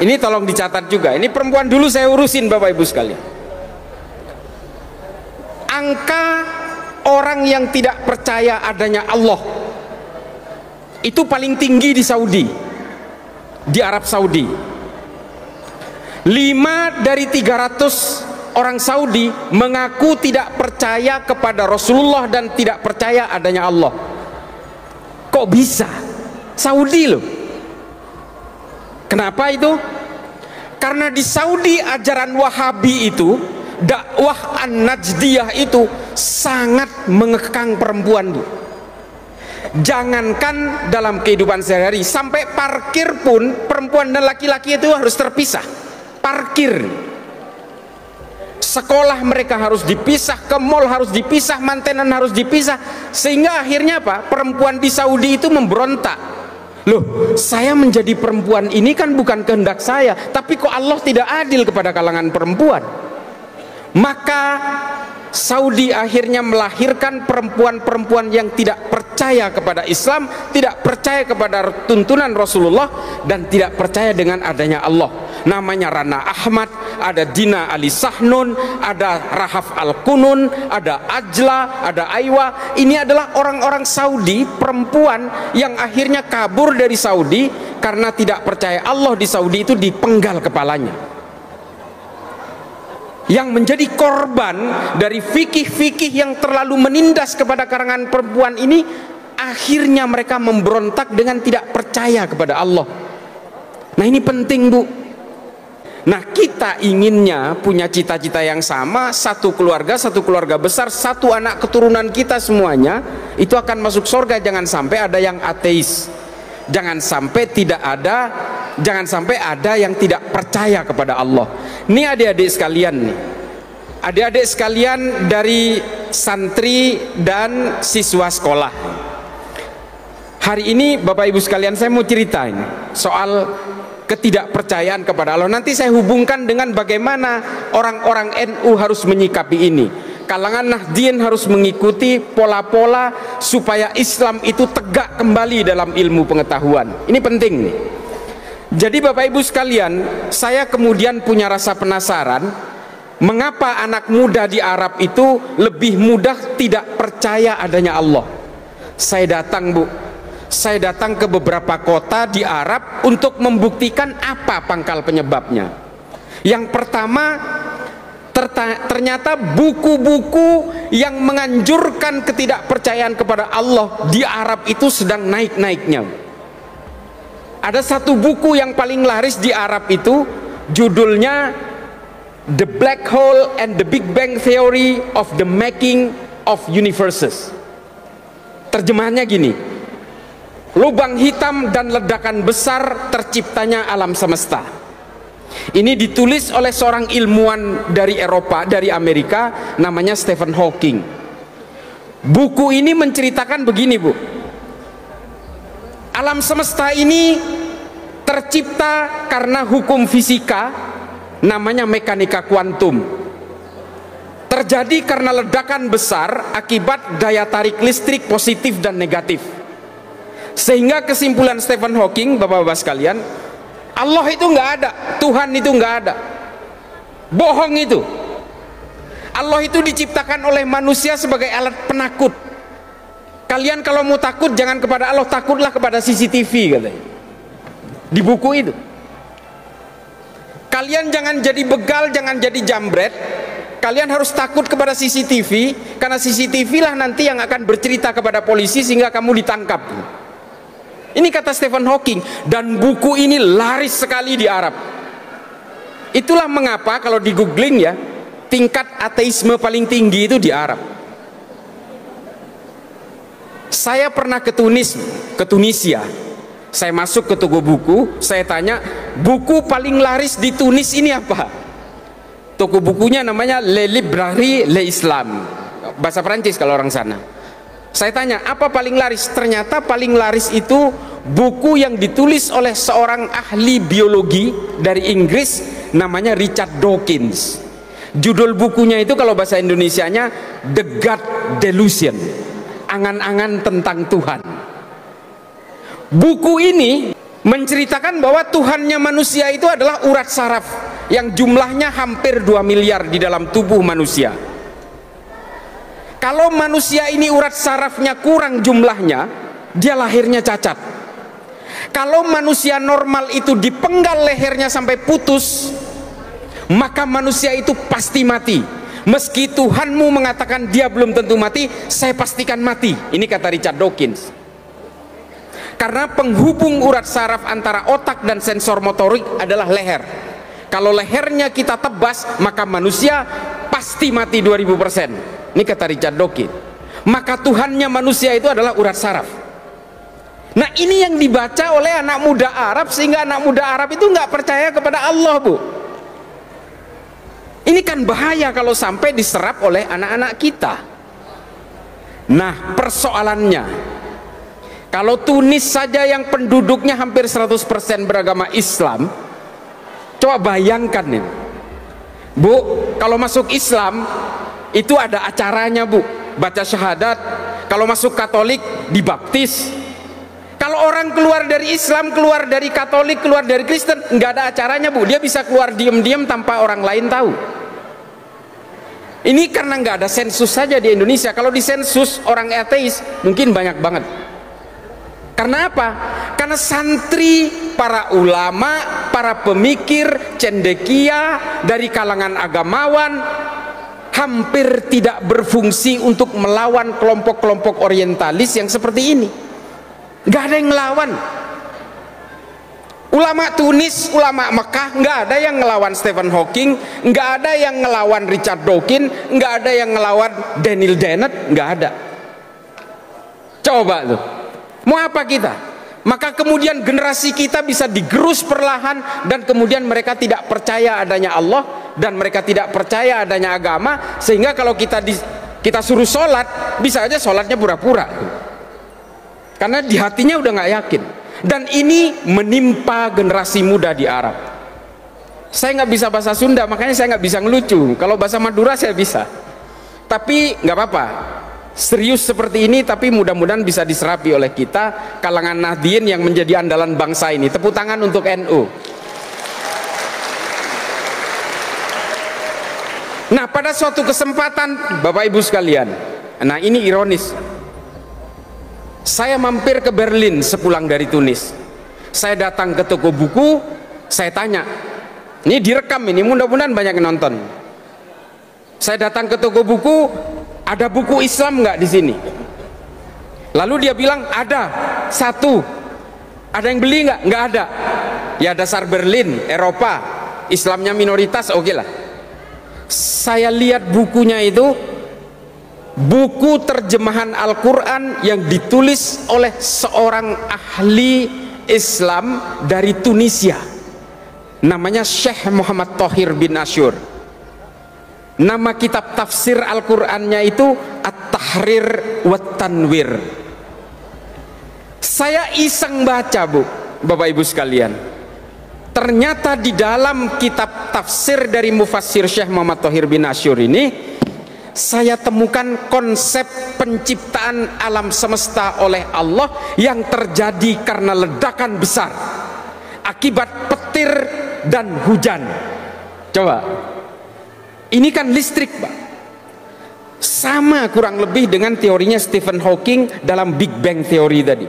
ini tolong dicatat juga, ini perempuan dulu saya urusin Bapak Ibu sekalian. Angka orang yang tidak percaya adanya Allah itu paling tinggi di Saudi, di Arab Saudi. 5 dari 300 orang Saudi mengaku tidak percaya kepada Rasulullah dan tidak percaya adanya Allah. Kok bisa? Saudi loh. Kenapa itu? Karena di Saudi ajaran Wahabi itu, dakwah An-Najdiyah itu sangat mengekang perempuan tuh. Jangankan dalam kehidupan sehari-hari, sampai parkir pun perempuan dan laki-laki itu harus terpisah. Parkir, sekolah mereka harus dipisah, ke mall harus dipisah, mantenan harus dipisah, sehingga akhirnya apa? Perempuan di Saudi itu memberontak. Loh, saya menjadi perempuan ini kan bukan kehendak saya, tapi kok Allah tidak adil kepada kalangan perempuan? Maka Saudi akhirnya melahirkan perempuan-perempuan yang tidak percaya kepada Islam, tidak percaya kepada tuntunan Rasulullah, dan tidak percaya dengan adanya Allah. Namanya Rana Ahmad, ada Dina Ali Sahnun, ada Rahaf Al-Kunun, ada Ajla, ada Aiwa. Ini adalah orang-orang Saudi, perempuan yang akhirnya kabur dari Saudi karena tidak percaya Allah. Di Saudi itu dipenggal kepalanya. Yang menjadi korban dari fikih-fikih yang terlalu menindas kepada kalangan perempuan ini, akhirnya mereka memberontak dengan tidak percaya kepada Allah. Nah, ini penting, Bu. Nah, kita inginnya punya cita-cita yang sama, satu keluarga besar, satu anak keturunan kita semuanya itu akan masuk surga. Jangan sampai ada yang ateis, jangan sampai ada yang tidak percaya kepada Allah. Ini adik-adik sekalian nih, adik-adik sekalian dari santri dan siswa sekolah. Hari ini Bapak Ibu sekalian, saya mau ceritain soal ketidakpercayaan kepada Allah. Nanti saya hubungkan dengan bagaimana orang-orang NU harus menyikapi ini. Kalangan Nahdien harus mengikuti pola-pola supaya Islam itu tegak kembali dalam ilmu pengetahuan. Ini penting nih. Jadi Bapak Ibu sekalian, saya kemudian punya rasa penasaran, mengapa anak muda di Arab itu lebih mudah tidak percaya adanya Allah. Saya datang ke beberapa kota di Arab untuk membuktikan apa pangkal penyebabnya. Yang pertama, ternyata buku-buku yang menganjurkan ketidakpercayaan kepada Allah di Arab itu sedang naik-naiknya. Ada satu buku yang paling laris di Arab itu, judulnya The Black Hole and the Big Bang Theory of the Making of Universes. Terjemahannya gini: lubang hitam dan ledakan besar terciptanya alam semesta. Ini ditulis oleh seorang ilmuwan dari Eropa, dari Amerika, namanya Stephen Hawking. Buku ini menceritakan begini, Bu. Alam semesta ini tercipta karena hukum fisika, namanya mekanika kuantum. Terjadi karena ledakan besar akibat daya tarik listrik positif dan negatif. Sehingga kesimpulan Stephen Hawking, Bapak-bapak sekalian, Allah itu nggak ada, Tuhan itu nggak ada, bohong itu. Allah itu diciptakan oleh manusia sebagai alat penakut. Kalian kalau mau takut jangan kepada Allah, takutlah kepada CCTV, katanya di buku itu. Kalian jangan jadi begal, jangan jadi jambret, kalian harus takut kepada CCTV, karena CCTV lah nanti yang akan bercerita kepada polisi sehingga kamu ditangkap. Ini kata Stephen Hawking, dan buku ini laris sekali di Arab. Itulah mengapa kalau di googling ya, tingkat ateisme paling tinggi itu di Arab. Saya pernah ke Tunisia. Saya masuk ke toko buku, saya tanya, buku paling laris di Tunis ini apa? Toko bukunya namanya Le Librairie l'Islam, bahasa Prancis kalau orang sana. Saya tanya, apa paling laris? Ternyata paling laris itu buku yang ditulis oleh seorang ahli biologi dari Inggris, namanya Richard Dawkins. Judul bukunya itu kalau bahasa Indonesianya The God Delusion, angan-angan tentang Tuhan. Buku ini menceritakan bahwa Tuhannya manusia itu adalah urat saraf yang jumlahnya hampir 2 miliar di dalam tubuh manusia. Kalau manusia ini urat sarafnya kurang jumlahnya, dia lahirnya cacat. Kalau manusia normal itu dipenggal lehernya sampai putus, maka manusia itu pasti mati. Meski Tuhanmu mengatakan dia belum tentu mati, saya pastikan mati. Ini kata Richard Dawkins. Karena penghubung urat saraf antara otak dan sensor motorik adalah leher. Kalau lehernya kita tebas, maka manusia pasti mati 2000%. Ini kata Richard Dawkins. Maka Tuhannya manusia itu adalah urat saraf. Nah, ini yang dibaca oleh anak muda Arab, sehingga anak muda Arab itu nggak percaya kepada Allah, Bu. Ini kan bahaya kalau sampai diserap oleh anak-anak kita. Nah, persoalannya, kalau Tunis saja yang penduduknya hampir 100% beragama Islam, coba bayangkan nih, Bu, kalau masuk Islam itu ada acaranya, Bu, baca syahadat. Kalau masuk Katolik dibaptis. Kalau orang keluar dari Islam, keluar dari Katolik, keluar dari Kristen, nggak ada acaranya, Bu. Dia bisa keluar diam-diam tanpa orang lain tahu. Ini karena nggak ada sensus saja di Indonesia. Kalau di sensus orang ateis mungkin banyak banget. Karena apa? Karena santri, para ulama, para pemikir, cendekia dari kalangan agamawan hampir tidak berfungsi untuk melawan kelompok-kelompok orientalis yang seperti ini. Nggak ada yang ngelawan. Ulama Tunis, ulama Mekah, nggak ada yang ngelawan Stephen Hawking, nggak ada yang ngelawan Richard Dawkins, nggak ada yang ngelawan Daniel Dennett, nggak ada. Coba tuh, mau apa kita? Maka kemudian generasi kita bisa digerus perlahan, dan kemudian mereka tidak percaya adanya Allah, dan mereka tidak percaya adanya agama, sehingga kalau kita suruh sholat, bisa aja sholatnya pura-pura, karena di hatinya udah nggak yakin. Dan ini menimpa generasi muda di Arab. Saya nggak bisa bahasa Sunda, makanya saya nggak bisa ngelucu. Kalau bahasa Madura saya bisa, tapi nggak apa-apa. Serius seperti ini, tapi mudah-mudahan bisa diserapi oleh kita, kalangan Nahdien yang menjadi andalan bangsa ini. Tepuk tangan untuk NU. Nah, pada suatu kesempatan, Bapak Ibu sekalian, nah ini ironis, saya mampir ke Berlin sepulang dari Tunis. Saya datang ke toko buku, saya tanya, ini direkam ini, mudah-mudahan banyak yang nonton. Saya datang ke toko buku, ada buku Islam nggak di sini? Lalu dia bilang ada, satu. Ada yang beli nggak? Nggak ada. Ya dasar Berlin, Eropa, Islamnya minoritas, oke lah. Saya lihat bukunya itu, buku terjemahan Al-Quran yang ditulis oleh seorang ahli Islam dari Tunisia, namanya Syekh Muhammad Thohir bin Ashur. Nama kitab tafsir Al-Qurannya itu At-Tahrir wa Tanwir. Saya iseng baca, Bu, Bapak Ibu sekalian. Ternyata di dalam kitab tafsir dari mufassir Syekh Muhammad Thohir bin Ashur ini, saya temukan konsep penciptaan alam semesta oleh Allah yang terjadi karena ledakan besar akibat petir dan hujan. Coba, ini kan listrik, Pak. Sama kurang lebih dengan teorinya Stephen Hawking dalam Big Bang Theory tadi.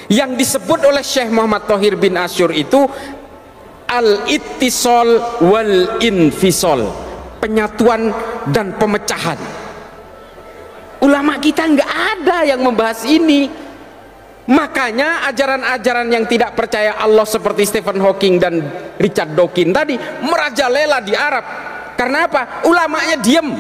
Yang disebut oleh Syekh Muhammad Thohir bin Ashur itu al-ittisal wal infisal, penyatuan dan pemecahan. Ulama kita nggak ada yang membahas ini. Makanya ajaran-ajaran yang tidak percaya Allah seperti Stephen Hawking dan Richard Dawkins tadi merajalela di Arab. Karena apa? Ulamanya diem.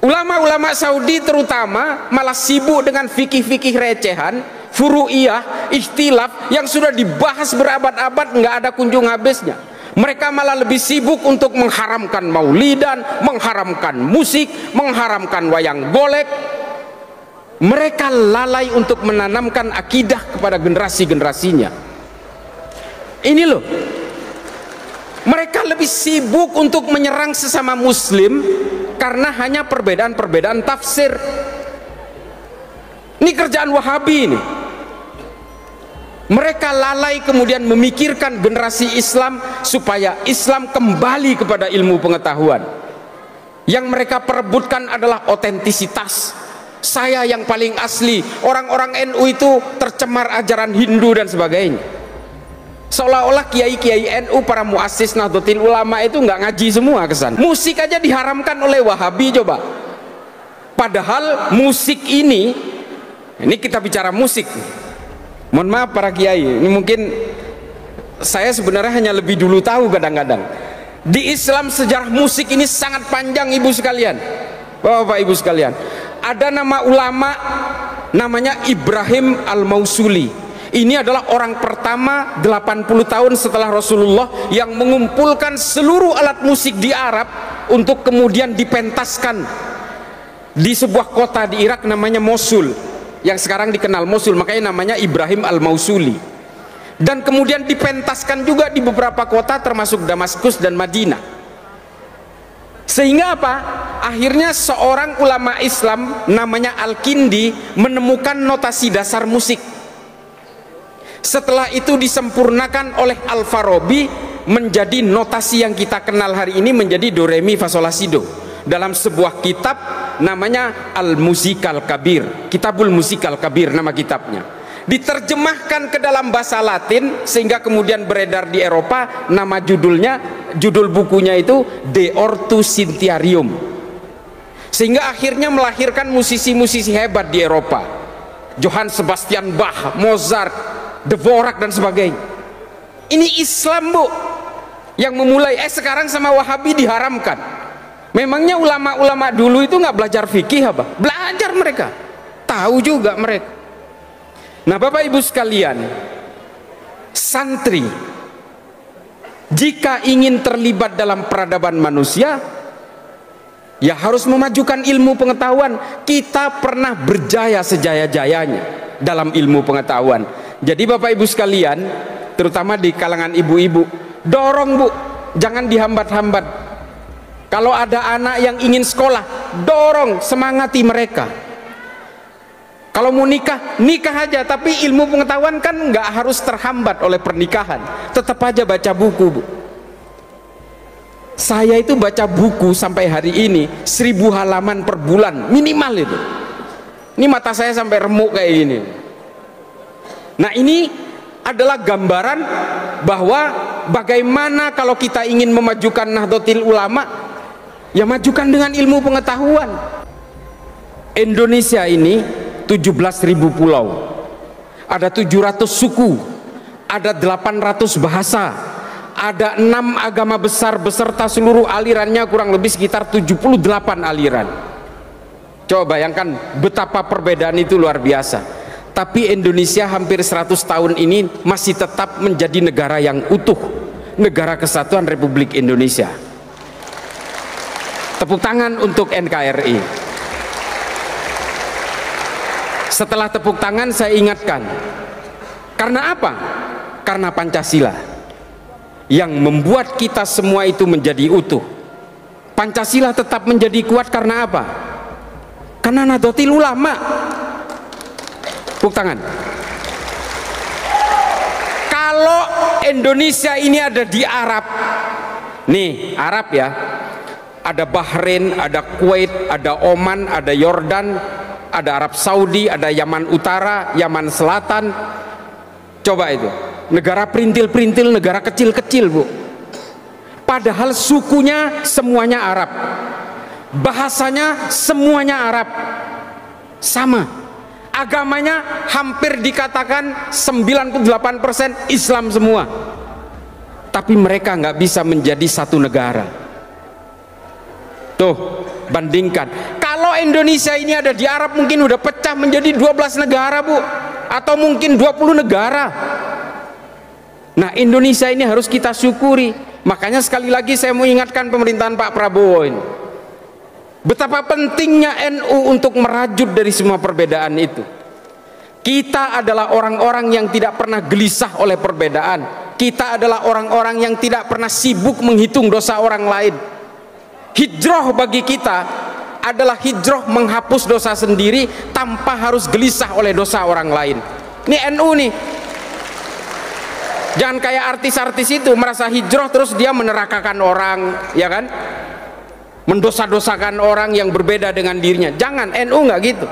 Ulama-ulama Saudi terutama malah sibuk dengan fikih-fikih recehan, furu'iyah, ikhtilaf yang sudah dibahas berabad-abad, nggak ada kunjung habisnya. Mereka malah lebih sibuk untuk mengharamkan maulidan, mengharamkan musik, mengharamkan wayang golek. Mereka lalai untuk menanamkan akidah kepada generasi-generasinya. Ini loh, mereka lebih sibuk untuk menyerang sesama muslim karena hanya perbedaan-perbedaan tafsir. Ini kerjaan Wahabi ini. Mereka lalai kemudian memikirkan generasi Islam supaya Islam kembali kepada ilmu pengetahuan. Yang mereka perebutkan adalah otentisitas. Saya yang paling asli. Orang-orang NU itu tercemar ajaran Hindu dan sebagainya. Seolah-olah kiai-kiai NU, para muassis Nahdlatul Ulama itu nggak ngaji semua kesan. Musik aja diharamkan oleh Wahabi coba. Padahal musik ini kita bicara musik. Mohon maaf para kiai, ini mungkin saya sebenarnya hanya lebih dulu tahu kadang-kadang. Di Islam sejarah musik ini sangat panjang ibu sekalian, bapak ibu sekalian. Ada nama ulama namanya Ibrahim Al-Mausuli. Ini adalah orang pertama 80 tahun setelah Rasulullah yang mengumpulkan seluruh alat musik di Arab untuk kemudian dipentaskan di sebuah kota di Irak namanya Mosul, yang sekarang dikenal Mosul, makanya namanya Ibrahim Al-Mausuli. Dan kemudian dipentaskan juga di beberapa kota termasuk Damaskus dan Madinah. Sehingga apa? Akhirnya seorang ulama Islam namanya Al-Kindi menemukan notasi dasar musik. Setelah itu disempurnakan oleh Al-Farabi menjadi notasi yang kita kenal hari ini, menjadi do re mi fa sol la si do, dalam sebuah kitab namanya Al-Musikal Kabir, Kitabul Musikal Kabir nama kitabnya. Diterjemahkan ke dalam bahasa Latin sehingga kemudian beredar di Eropa. Nama judul bukunya itu De Ortus Sintiarium, sehingga akhirnya melahirkan musisi-musisi hebat di Eropa, Johann Sebastian Bach, Mozart, Dvorak dan sebagainya. Ini Islam bu yang memulai. Sekarang sama Wahabi diharamkan. Memangnya ulama-ulama dulu itu nggak belajar fikih apa? Belajar mereka, tahu juga mereka. Nah bapak ibu sekalian, santri jika ingin terlibat dalam peradaban manusia, ya harus memajukan ilmu pengetahuan. Kita pernah berjaya sejaya-jayanya dalam ilmu pengetahuan. Jadi bapak ibu sekalian, terutama di kalangan ibu-ibu, dorong bu, jangan dihambat-hambat. Kalau ada anak yang ingin sekolah, dorong, semangati mereka. Kalau mau nikah, nikah aja. Tapi ilmu pengetahuan kan nggak harus terhambat oleh pernikahan. Tetap aja baca buku bu. Saya itu baca buku sampai hari ini 1000 halaman per bulan minimal itu. Ini mata saya sampai remuk kayak gini. Nah ini adalah gambaran bahwa bagaimana kalau kita ingin memajukan Nahdlatul Ulama, ya majukan dengan ilmu pengetahuan. Indonesia ini 17.000 pulau, ada 700 suku, ada 800 bahasa, ada 6 agama besar beserta seluruh alirannya, kurang lebih sekitar 78 aliran. Coba bayangkan betapa perbedaan itu luar biasa. Tapi Indonesia hampir 100 tahun ini masih tetap menjadi negara yang utuh, negara kesatuan Republik Indonesia. Tepuk tangan untuk NKRI. Setelah tepuk tangan saya ingatkan, karena apa? Karena Pancasila yang membuat kita semua itu menjadi utuh. Pancasila tetap menjadi kuat karena apa? Karena Nahdlatul Ulama. Tepuk tangan. Kalau Indonesia ini ada di Arab, nih Arab ya, ada Bahrain, ada Kuwait, ada Oman, ada Yordan, ada Arab Saudi, ada Yaman Utara, Yaman Selatan. Coba itu, negara perintil-perintil, negara kecil-kecil bu. Padahal sukunya semuanya Arab, bahasanya semuanya Arab, sama. Agamanya hampir dikatakan 98% Islam semua. Tapi mereka nggak bisa menjadi satu negara. Tuh, bandingkan. Kalau Indonesia ini ada di Arab, mungkin udah pecah menjadi 12 negara bu, atau mungkin 20 negara. Nah Indonesia ini harus kita syukuri. Makanya sekali lagi saya mau ingatkan pemerintahan Pak Prabowo ini, betapa pentingnya NU untuk merajut dari semua perbedaan itu. Kita adalah orang-orang yang tidak pernah gelisah oleh perbedaan. Kita adalah orang-orang yang tidak pernah sibuk menghitung dosa orang lain. Hijrah bagi kita adalah hijrah menghapus dosa sendiri tanpa harus gelisah oleh dosa orang lain. Ini NU nih. Jangan kayak artis-artis itu merasa hijrah terus dia menerakakan orang, ya kan? Mendosa-dosakan orang yang berbeda dengan dirinya. Jangan, NU nggak gitu.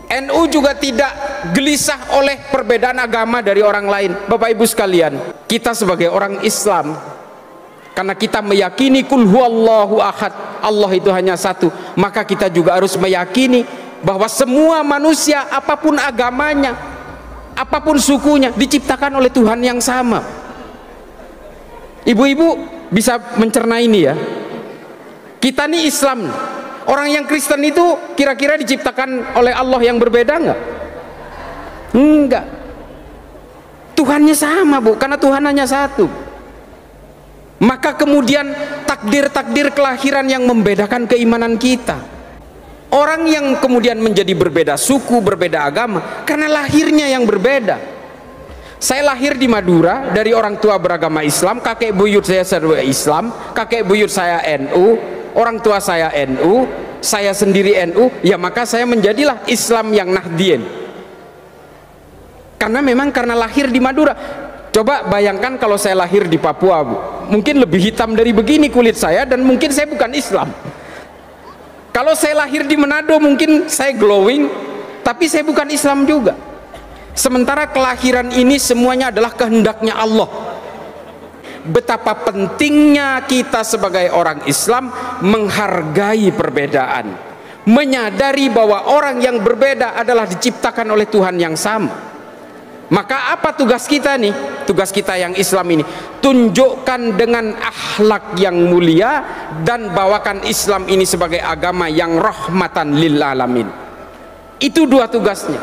NU juga tidak gelisah oleh perbedaan agama dari orang lain. Bapak Ibu sekalian, kita sebagai orang Islam, karena kita meyakini kul huwallahu ahad, Allah itu hanya satu, maka kita juga harus meyakini bahwa semua manusia apapun agamanya, apapun sukunya, diciptakan oleh Tuhan yang sama. Ibu-ibu bisa mencerna ini ya. Kita nih Islam, orang yang Kristen itu kira-kira diciptakan oleh Allah yang berbeda enggak? Enggak. Tuhannya sama, Bu, karena Tuhan hanya satu. Maka kemudian takdir-takdir kelahiran yang membedakan keimanan kita. Orang yang kemudian menjadi berbeda suku, berbeda agama karena lahirnya yang berbeda. Saya lahir di Madura dari orang tua beragama Islam, kakek buyut saya serba Islam, kakek buyut saya NU, orang tua saya NU, saya sendiri NU, ya maka saya menjadilah Islam yang Nahdien. Karena memang karena lahir di Madura. Coba bayangkan kalau saya lahir di Papua, Bu. Mungkin lebih hitam dari begini kulit saya dan mungkin saya bukan Islam. Kalau saya lahir di Manado mungkin saya glowing, tapi saya bukan Islam juga. Sementara kelahiran ini semuanya adalah kehendaknya Allah. Betapa pentingnya kita sebagai orang Islam menghargai perbedaan, menyadari bahwa orang yang berbeda adalah diciptakan oleh Tuhan yang sama. Maka apa tugas kita nih? Tugas kita yang Islam ini, tunjukkan dengan akhlak yang mulia dan bawakan Islam ini sebagai agama yang rahmatan lil alamin. Itu dua tugasnya.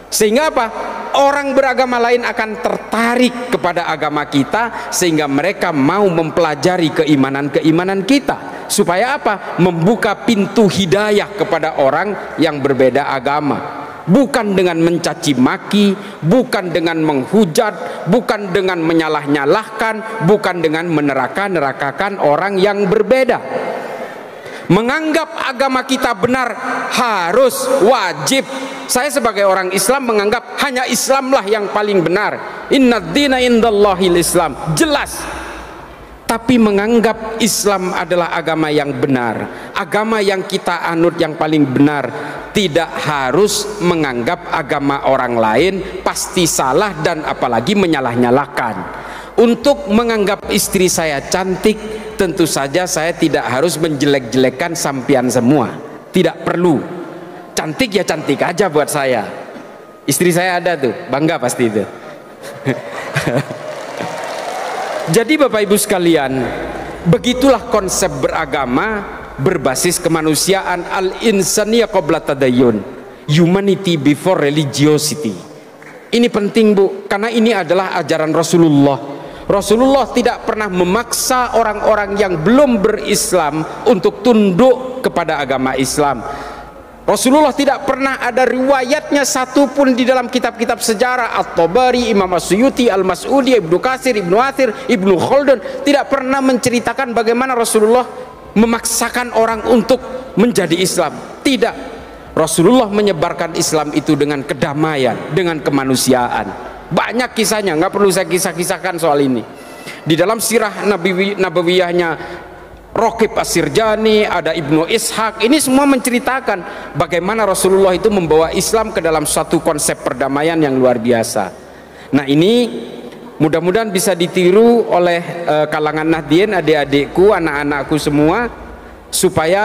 Sehingga apa? Orang beragama lain akan tertarik kepada agama kita sehingga mereka mau mempelajari keimanan-keimanan kita. Supaya apa? Membuka pintu hidayah kepada orang yang berbeda agama. Bukan dengan mencaci maki, bukan dengan menghujat, bukan dengan menyalah-nyalahkan, bukan dengan meneraka-nerakakan orang yang berbeda. Menganggap agama kita benar harus, wajib. Saya sebagai orang Islam menganggap hanya Islamlah yang paling benar. Innad dina indallahil Islam, jelas. Tapi menganggap Islam adalah agama yang benar, agama yang kita anut yang paling benar, tidak harus menganggap agama orang lain pasti salah dan apalagi menyalah-nyalahkan. Untuk menganggap istri saya cantik, tentu saja saya tidak harus menjelek-jelekkan sampian semua, tidak perlu. Cantik ya cantik aja buat saya. Istri saya ada tuh, bangga pasti itu. Jadi Bapak Ibu sekalian, begitulah konsep beragama berbasis kemanusiaan, al-insaniyah qabla tadayyun, humanity before religiosity. Ini penting, Bu, karena ini adalah ajaran Rasulullah. Rasulullah tidak pernah memaksa orang-orang yang belum berislam untuk tunduk kepada agama Islam. Rasulullah tidak pernah ada riwayatnya satupun di dalam kitab-kitab sejarah, At-Tabari, Imam As-Suyuti, Al-Mas'udi, Ibnu Katsir, Ibnu Athir, Ibnu Khaldun, tidak pernah menceritakan bagaimana Rasulullah memaksakan orang untuk menjadi Islam. Tidak. Rasulullah menyebarkan Islam itu dengan kedamaian, dengan kemanusiaan. Banyak kisahnya, nggak perlu saya kisah-kisahkan soal ini. Di dalam sirah nabawiyahnya Raqib As-Sirjani, ada Ibnu Ishaq, ini semua menceritakan bagaimana Rasulullah itu membawa Islam ke dalam suatu konsep perdamaian yang luar biasa. Nah, ini mudah-mudahan bisa ditiru oleh kalangan Nahdien, adik-adikku, anak-anakku semua, supaya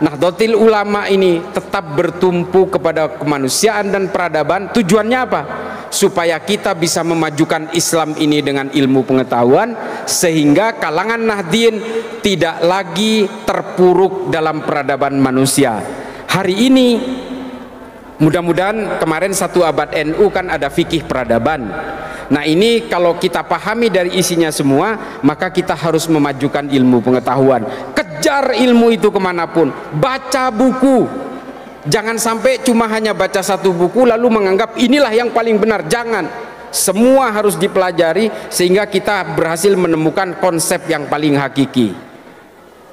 Nahdlatul Ulama ini tetap bertumpu kepada kemanusiaan dan peradaban. Tujuannya apa? Supaya kita bisa memajukan Islam ini dengan ilmu pengetahuan, sehingga kalangan Nahdien tidak lagi terpuruk dalam peradaban manusia. Hari ini mudah-mudahan, kemarin 1 abad NU kan ada fikih peradaban. Nah, ini kalau kita pahami dari isinya semua, maka kita harus memajukan ilmu pengetahuan. Kejar ilmu itu kemanapun, baca buku. Jangan sampai cuma hanya baca satu buku lalu menganggap inilah yang paling benar. Jangan, semua harus dipelajari sehingga kita berhasil menemukan konsep yang paling hakiki.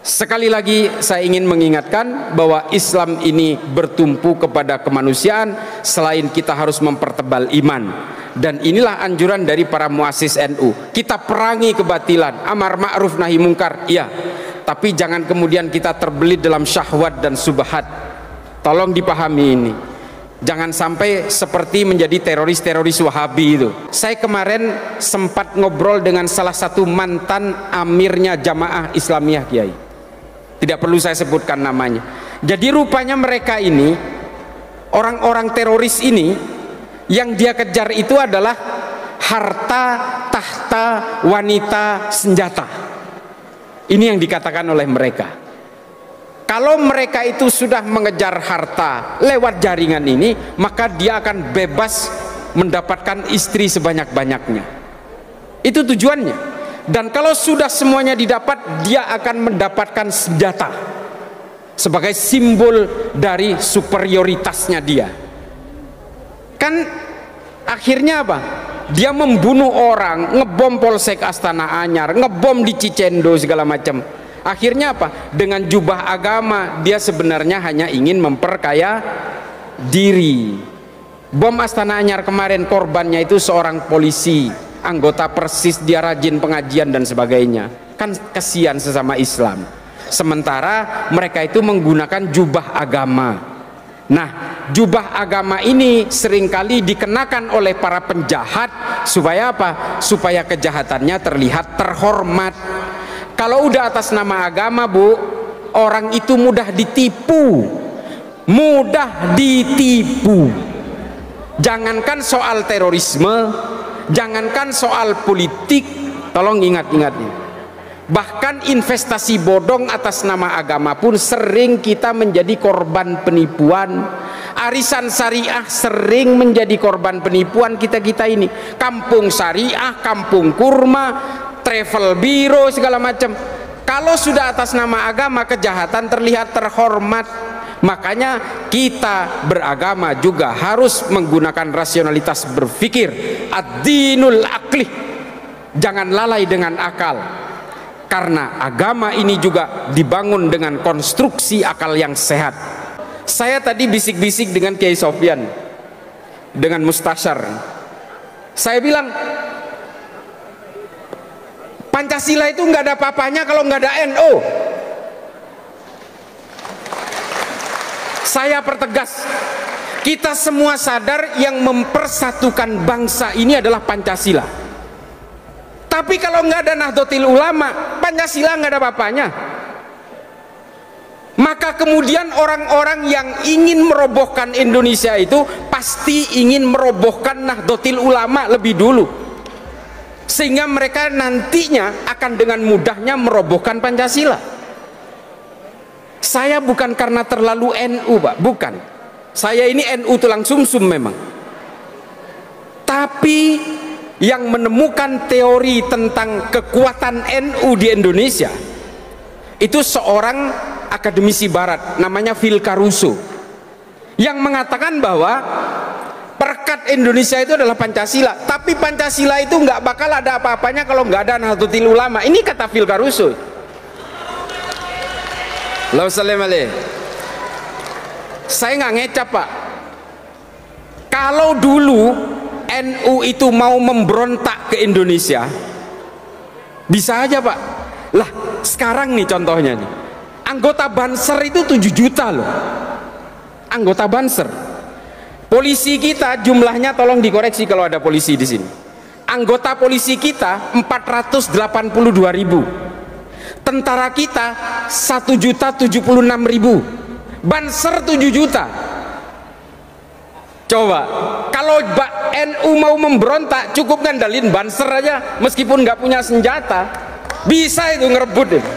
Sekali lagi saya ingin mengingatkan bahwa Islam ini bertumpu kepada kemanusiaan, selain kita harus mempertebal iman. Dan inilah anjuran dari para muassis NU. Kita perangi kebatilan, amar ma'ruf nahi mungkar, iya, tapi jangan kemudian kita terbelit dalam syahwat dan subhat. Tolong dipahami ini. Jangan sampai seperti menjadi teroris-teroris Wahabi itu. Saya kemarin sempat ngobrol dengan salah satu mantan amirnya Jamaah Islamiyah, Kiai. Tidak perlu saya sebutkan namanya. Jadi rupanya mereka ini, orang-orang teroris ini, yang dia kejar itu adalah harta, tahta, wanita, senjata. Ini yang dikatakan oleh mereka. Kalau mereka itu sudah mengejar harta lewat jaringan ini, maka dia akan bebas mendapatkan istri sebanyak-banyaknya. Itu tujuannya. Dan kalau sudah semuanya didapat, dia akan mendapatkan senjata sebagai simbol dari superioritasnya dia. Kan akhirnya apa? Dia membunuh orang, ngebom Polsek Astana Anyar, ngebom di Cicendo segala macam. Akhirnya apa? Dengan jubah agama dia sebenarnya hanya ingin memperkaya diri. Bom Astana Anyar kemarin korbannya itu seorang polisi, anggota Persis, dia rajin pengajian dan sebagainya. Kan kasihan sesama Islam. Sementara mereka itu menggunakan jubah agama. Nah, jubah agama ini seringkali dikenakan oleh para penjahat supaya apa? Supaya kejahatannya terlihat terhormat. Kalau udah atas nama agama, Bu, orang itu mudah ditipu. Mudah ditipu. Jangankan soal terorisme, jangankan soal politik, tolong ingat-ingat nih. Bahkan investasi bodong atas nama agama pun sering kita menjadi korban penipuan. Arisan syariah sering menjadi korban penipuan kita-kita ini. Kampung syariah, kampung kurma, travel biro segala macam. Kalau sudah atas nama agama, kejahatan terlihat terhormat. Makanya kita beragama juga harus menggunakan rasionalitas berpikir, ad-dinul aqli. Jangan lalai dengan akal, karena agama ini juga dibangun dengan konstruksi akal yang sehat. Saya tadi bisik-bisik dengan Kiai Sofyan, dengan Mustasyar. Saya bilang Pancasila itu nggak ada apa-apanya kalau nggak ada NU. Saya pertegas, kita semua sadar yang mempersatukan bangsa ini adalah Pancasila. Tapi kalau nggak ada Nahdlatul Ulama, Pancasila nggak ada apa-apanya. Maka kemudian orang-orang yang ingin merobohkan Indonesia itu pasti ingin merobohkan Nahdlatul Ulama lebih dulu, sehingga mereka nantinya akan dengan mudahnya merobohkan Pancasila. Saya bukan karena terlalu NU, Pak, bukan. Saya ini NU tulang sumsum memang. Tapi yang menemukan teori tentang kekuatan NU di Indonesia itu seorang akademisi barat namanya Phil Caruso, yang mengatakan bahwa perekat Indonesia itu adalah Pancasila. Tapi Pancasila itu nggak bakal ada apa-apanya kalau nggak ada Nahdlatul Ulama. Ini kata Phil Caruso. Saya nggak ngecap, Pak. Kalau dulu NU itu mau memberontak ke Indonesia, bisa aja, Pak. Lah sekarang nih contohnya nih, anggota Banser itu 7 juta loh, anggota Banser. Polisi kita jumlahnya, tolong dikoreksi kalau ada polisi di sini. Anggota polisi kita 482.000. Tentara kita 1.076.000. Banser 7 juta. Coba kalau NU mau memberontak, cukup ngandalin Banser aja, meskipun nggak punya senjata, bisa itu ngerebut itu.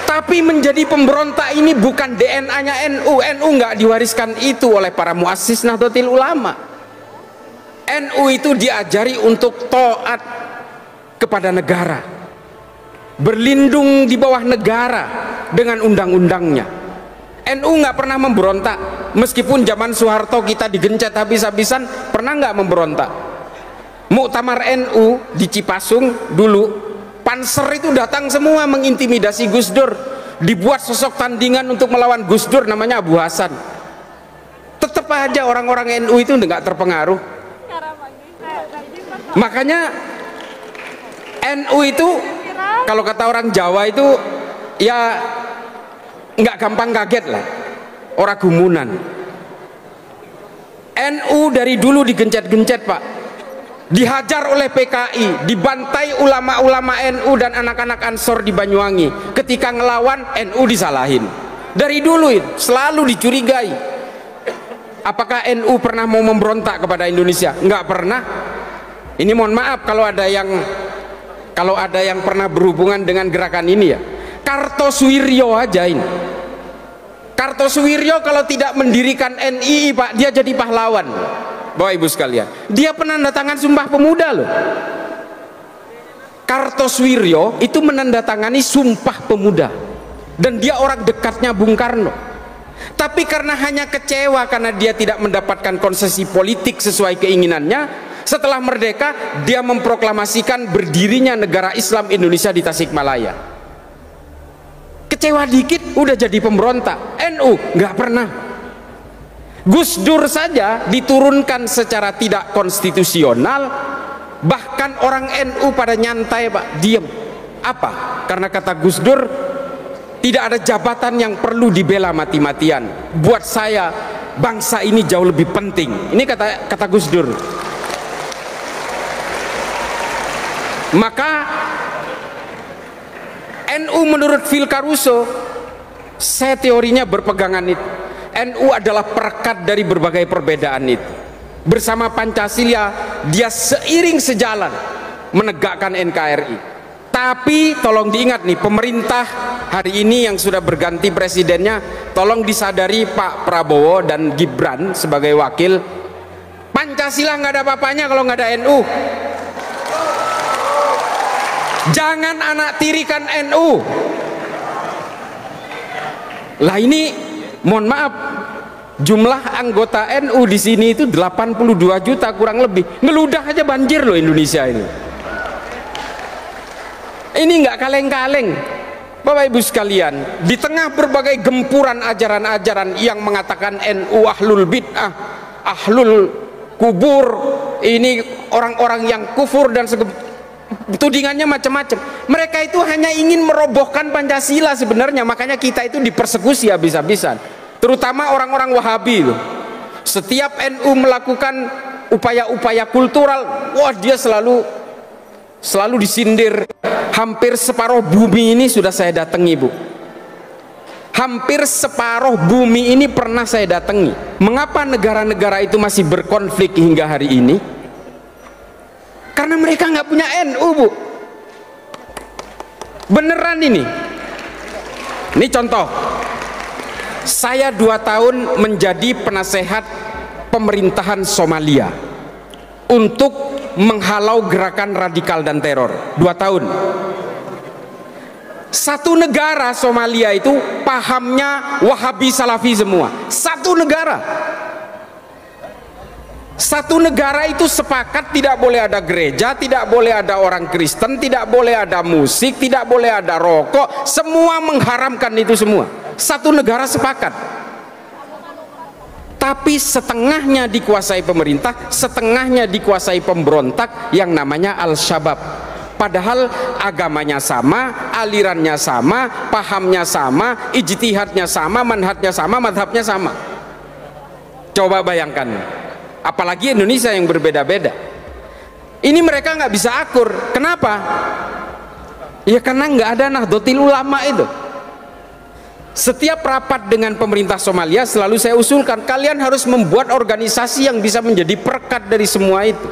Tapi menjadi pemberontak ini bukan DNA-nya NU. NU nggak diwariskan itu oleh para muassis Nahdlatul Ulama. NU itu diajari untuk taat kepada negara, berlindung di bawah negara dengan undang-undangnya. NU nggak pernah memberontak, meskipun zaman Soeharto kita digencet habis-habisan, pernah nggak memberontak? Muktamar NU di Cipasung dulu, Ansor itu datang semua mengintimidasi Gus Dur, dibuat sosok tandingan untuk melawan Gus Dur namanya Abu Hasan. Tetap aja orang-orang NU itu nggak terpengaruh. Makanya NU itu kalau kata orang Jawa itu ya nggak gampang kaget lah, orang gumunan. NU dari dulu digencet-gencet Pak, dihajar oleh PKI, dibantai ulama-ulama NU dan anak-anak Ansor di Banyuwangi. Ketika ngelawan NU disalahin. Dari dulu itu selalu dicurigai. Apakah NU pernah mau memberontak kepada Indonesia? Nggak pernah. Ini mohon maaf kalau ada yang pernah berhubungan dengan gerakan ini ya. Kartosuwiryo aja ini. Kartosuwiryo kalau tidak mendirikan NII Pak, dia jadi pahlawan. Bapak Ibu sekalian, dia penandatangan Sumpah Pemuda loh. Kartosuwiryo itu menandatangani Sumpah Pemuda, dan dia orang dekatnya Bung Karno. Tapi karena hanya kecewa karena dia tidak mendapatkan konsesi politik sesuai keinginannya, setelah merdeka dia memproklamasikan berdirinya negara Islam Indonesia di Tasikmalaya. Kecewa dikit udah jadi pemberontak. NU nggak pernah. Gus Dur saja diturunkan secara tidak konstitusional, bahkan orang NU pada nyantai Pak, diem. Apa? Karena kata Gus Dur, tidak ada jabatan yang perlu dibela mati-matian. Buat saya bangsa ini jauh lebih penting. Ini kata Gus Dur. Maka NU menurut Phil Caruso, saya teorinya berpegangan itu, NU adalah perekat dari berbagai perbedaan itu. Bersama Pancasila dia seiring sejalan menegakkan NKRI. Tapi tolong diingat nih, pemerintah hari ini yang sudah berganti presidennya, tolong disadari Pak Prabowo dan Gibran sebagai wakil, Pancasila nggak ada apa-apanya kalau nggak ada NU. Jangan anak tirikan NU. Lah ini mohon maaf, jumlah anggota NU di sini itu 82 juta kurang lebih. Ngeludah aja banjir loh Indonesia ini. Ini nggak kaleng-kaleng. Bapak Ibu sekalian, di tengah berbagai gempuran ajaran-ajaran yang mengatakan NU ahlul bid'ah, ahlul kubur, ini orang-orang yang kufur dan tudingannya macam-macam. Mereka itu hanya ingin merobohkan Pancasila sebenarnya, makanya kita itu dipersekusi habis-habisan. Terutama orang-orang Wahabi itu. Setiap NU melakukan upaya-upaya kultural, wah dia selalu disindir. Hampir separuh bumi ini sudah saya datangi Bu. Hampir separuh bumi ini pernah saya datangi. Mengapa negara-negara itu masih berkonflik hingga hari ini? Karena mereka nggak punya NU Bu. Beneran ini. Ini contoh. Saya 2 tahun menjadi penasehat pemerintahan Somalia untuk menghalau gerakan radikal dan teror. 2 tahun. Satu negara Somalia itu pahamnya Wahabi Salafi semua. Satu negara. Satu negara itu sepakat tidak boleh ada gereja, tidak boleh ada orang Kristen, tidak boleh ada musik, tidak boleh ada rokok, semua mengharamkan itu semua. Satu negara sepakat. Tapi setengahnya dikuasai pemerintah, setengahnya dikuasai pemberontak yang namanya Al-Shabaab. Padahal agamanya sama, alirannya sama, pahamnya sama, ijtihadnya sama, manhajnya sama, madhabnya sama. Coba bayangkan. Apalagi Indonesia yang berbeda-beda. Ini mereka nggak bisa akur. Kenapa? Ya karena nggak ada Nahdlatul Ulama itu. Setiap rapat dengan pemerintah Somalia selalu saya usulkan, kalian harus membuat organisasi yang bisa menjadi perekat dari semua itu.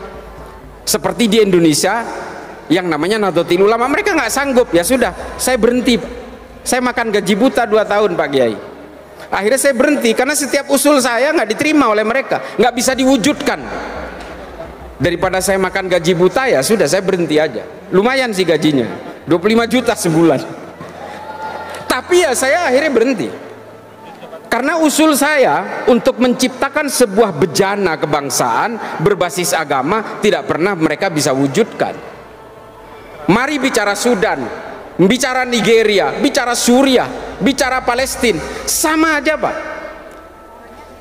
Seperti di Indonesia yang namanya Nahdlatul Ulama, mereka nggak sanggup. Ya sudah, saya berhenti. Saya makan gaji buta 2 tahun Pak Kiai. Akhirnya saya berhenti karena setiap usul saya nggak diterima oleh mereka, nggak bisa diwujudkan. Daripada saya makan gaji buta, ya sudah saya berhenti aja. Lumayan sih gajinya, 25 juta sebulan. Tapi ya saya akhirnya berhenti karena usul saya untuk menciptakan sebuah bejana kebangsaan berbasis agama tidak pernah mereka bisa wujudkan. Mari bicara Sudan, bicara Nigeria, bicara Suriah, bicara Palestina, sama aja Pak.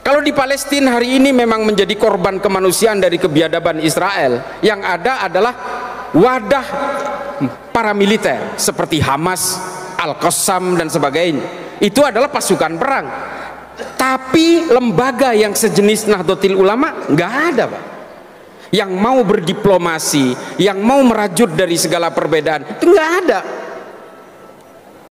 Kalau di Palestina hari ini memang menjadi korban kemanusiaan dari kebiadaban Israel, yang ada adalah wadah paramiliter seperti Hamas, Al-Qassam dan sebagainya. Itu adalah pasukan perang. Tapi lembaga yang sejenis Nahdlatul Ulama nggak ada Pak, yang mau berdiplomasi, yang mau merajut dari segala perbedaan, itu nggak ada.